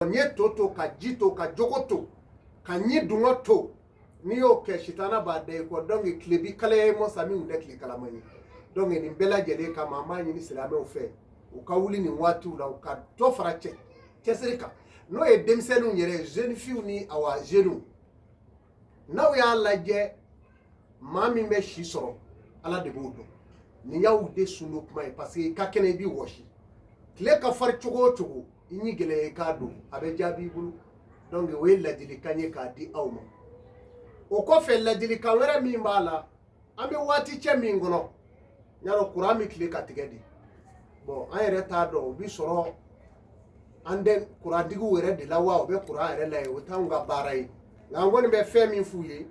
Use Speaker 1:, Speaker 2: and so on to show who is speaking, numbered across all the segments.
Speaker 1: Nye toto ka jito ka jogoto ka nyi dunga to ni yo ke shitana ba de ko dongi klebi kale mo sami unde kle kala mani dongi ni bela jele ka mama ni silame o fe o ka wuli ni watu la o ka to fara che serika no e demsenu nyere jeune fille ni awa jeune na ya laje mami me shi soro ala de bodo ni yawu de sunu kuma parce que ka kene bi woshi kle ka far chogo inyi gele kado abe jabi bulu donc we ladili kanye ka di awma o ko fe ladili kawera mi mbala ambe wati che mi ngono nyaro kurami kile ka tigedi bon ayere ta do bi soro ande kuradigu were de lawa obe kura ere la o tanga barai nga ngoni be fe mi fuye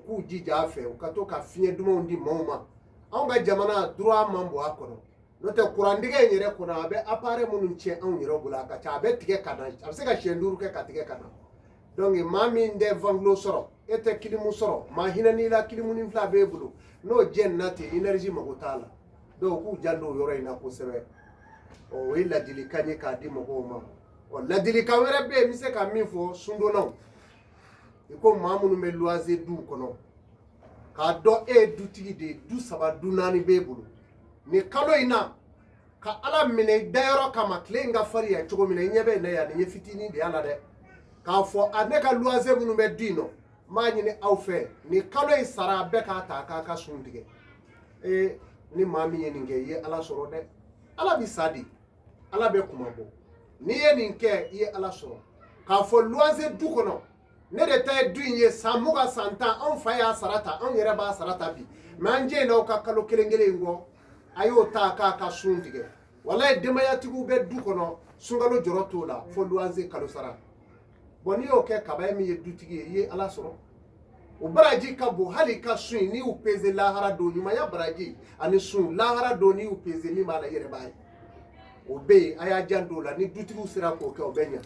Speaker 1: ku jija fe o kato ka fie duma ndi moma anga jamana droit mambo akono note kurandige nyere kuna abe apare munu che an nyero bula ka cha abe tige kana abse ka shenduru ke ka tige kana donc mami nde vanglo soro ete kilimu soro ma hinani la kilimu ni fla be bulu no jennati energy magotala do ku jallo yoro ina ko sebe o willa dili kanye ka di mo ma o la dili ka were be mi se ka mi fo sundo no iko mamunu me loise du kono ka do e du tigi de du saba du nani be bulu ni kalo ina ka ala mine dayoro kama klenga fari ya chogo mine nyebe na ya ni fitini de ala de ka fo aneka luaze munu be dino ma nyine awfe ni kalo isara be ka ta ka sundige ni mami ye ninge ye ala soro de ala bi sadi ala be kumabo ni ye ninke ye ala soro ka fo luaze du kono ne de tay duye samuga santa on fa ya sarata on yere ba sarata bi manje na ka kalo kelengele ngo ayo ta ka sundige wallahi demaya tigu be du kono sungalo joroto la fo luanze kalo sara boni o ke kabay mi ye dutigi ye ala soro o baraji kabo hali ka sun ni u peze lahara do nyuma ya baraji ani sun lahara do ni u peze ni mala yere bay o be aya jando la ni dutigu sira ko ke o benya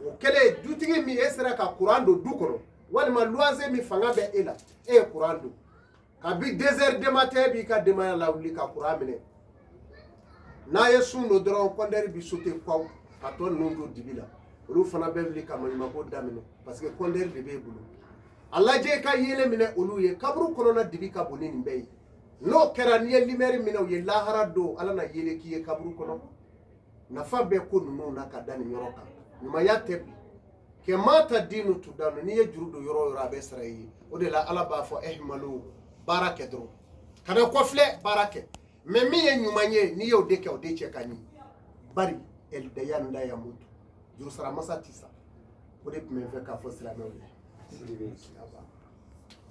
Speaker 1: o kele dutigi mi esira ka qur'an do du kono wali ma luanze mi fanga be ela qur'an do kabi 2h de matin bi ka demaya la wuli ka qur'an mine na yesu no dron konderi bi sote kwaw ka ton nundo dibila olu fana be wuli ka manima ko damine parce que konderi de be bulu Allah je ka yele mine olu ye kabru kono na dibi ka bonini be no kera ni limeri mine ye lahara do ala na yele ki ye kabru kono na fa be ko nunu na ka dani yoroka numa ya tebi ke mata dinu tudano ni ye jurudo yoro abe sarayi o de la ala ba fo ehmalu barake dro kana ko fle barake mais mi ye nyumanye ni yo deke o de chekani bari el dayan da ya mutu juru sara masa tisa o de me fe ka fo sila me